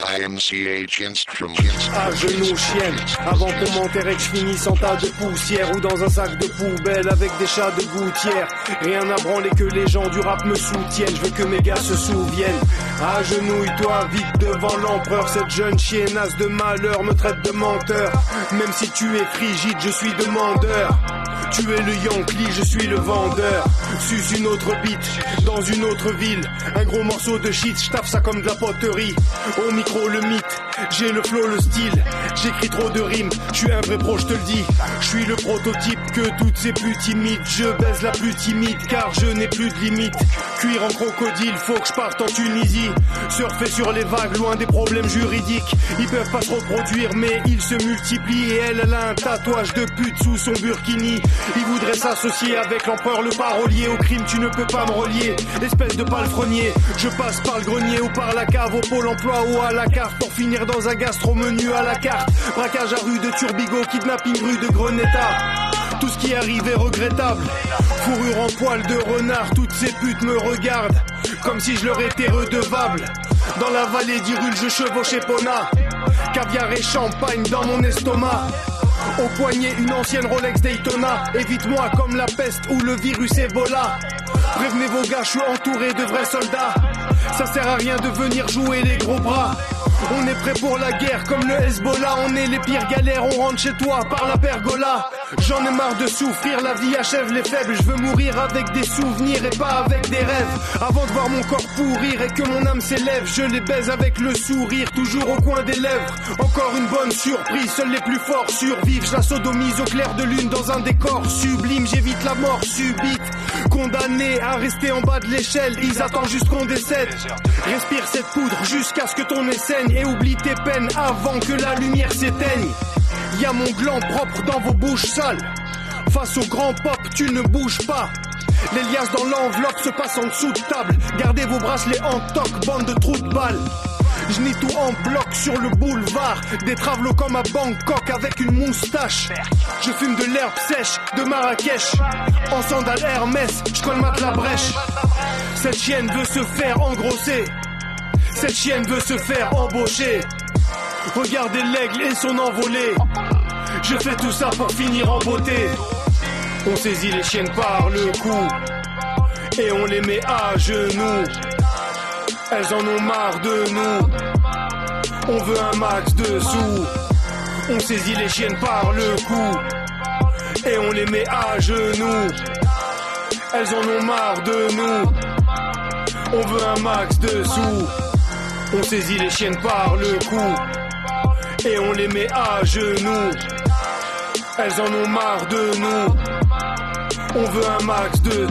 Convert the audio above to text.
IMCH Instruments. À genoux chienne, avant qu'on m'enterre et que je finisse en tas de poussière ou dans un sac de poubelle avec des chats de gouttière. Rien à branler que les gens du rap me soutiennent, je veux que mes gars se souviennent. Agenouille-toi vite devant l'empereur, cette jeune chiennasse de malheur me traite de menteur. Même si tu es frigide, je suis demandeur. Tu es le Yankee, je suis le vendeur. Suce une autre bite, dans une autre ville. Un gros morceau de shit, j'tape ça comme de la poterie. Au micro le mythe, j'ai le flow, le style. J'écris trop de rimes, je suis un vrai pro, je te le dis. Je suis le prototype que toutes ces plus timides. Je baise la plus timide car je n'ai plus de limite. Cuire en crocodile, faut que je parte en Tunisie. Surfer sur les vagues, loin des problèmes juridiques. Ils peuvent pas se reproduire mais ils se multiplient. Et elle a un tatouage de pute sous son burkini. Il voudrait s'associer avec l'empereur, le parolier. Au crime tu ne peux pas me relier, espèce de palefrenier. Je passe par le grenier ou par la cave, au pôle emploi ou à la cave, pour finir dans un gastro-menu à la carte. Braquage à rue de Turbigo, kidnapping rue de Greneta. Tout ce qui arrive est regrettable. Fourrure en poil de renard, toutes ces putes me regardent comme si je leur étais redevable. Dans la vallée d'Irul je chevauche Epona. Caviar et champagne dans mon estomac. Au poignet une ancienne Rolex Daytona. Évite-moi comme la peste ou le virus Ebola. Prévenez vos gars, je suis entouré de vrais soldats. Ça sert à rien de venir jouer les gros bras. On est prêt pour la guerre comme le Hezbollah. On est les pires galères, on rentre chez toi par la pergola. J'en ai marre de souffrir, la vie achève les faibles. Je veux mourir avec des souvenirs et pas avec des rêves. Avant de voir mon corps pourrir et que mon âme s'élève, je les baise avec le sourire, toujours au coin des lèvres. Encore une bonne surprise, seuls les plus forts survivent. Je la sodomise au clair de lune dans un décor sublime. J'évite la mort subite, condamné à rester en bas de l'échelle. Ils attendent juste qu'on décède. Respire cette poudre jusqu'à ce que ton nez saigne. Et oublie tes peines avant que la lumière s'éteigne. Y'a mon gland propre dans vos bouches sales. Face au grand pop, tu ne bouges pas. Les liasses dans l'enveloppe se passent en dessous de table. Gardez vos bracelets en toc, bande de trous de balles. Je nie tout en bloc sur le boulevard. Des travelots comme à Bangkok avec une moustache. Je fume de l'herbe sèche de Marrakech. En sandales Hermès, je colmate la brèche. Cette chienne veut se faire engrosser. Cette chienne veut se faire embaucher. Regardez l'aigle et son envolée. Je fais tout ça pour finir en beauté. On saisit les chiennes par le cou et on les met à genoux. Elles en ont marre de nous. On veut un max de sous. On saisit les chiennes par le cou et on les met à genoux. Elles en ont marre de nous. On veut un max de sous. On saisit les chiennes par le cou et on les met à genoux. Elles en ont marre de nous. On veut un max de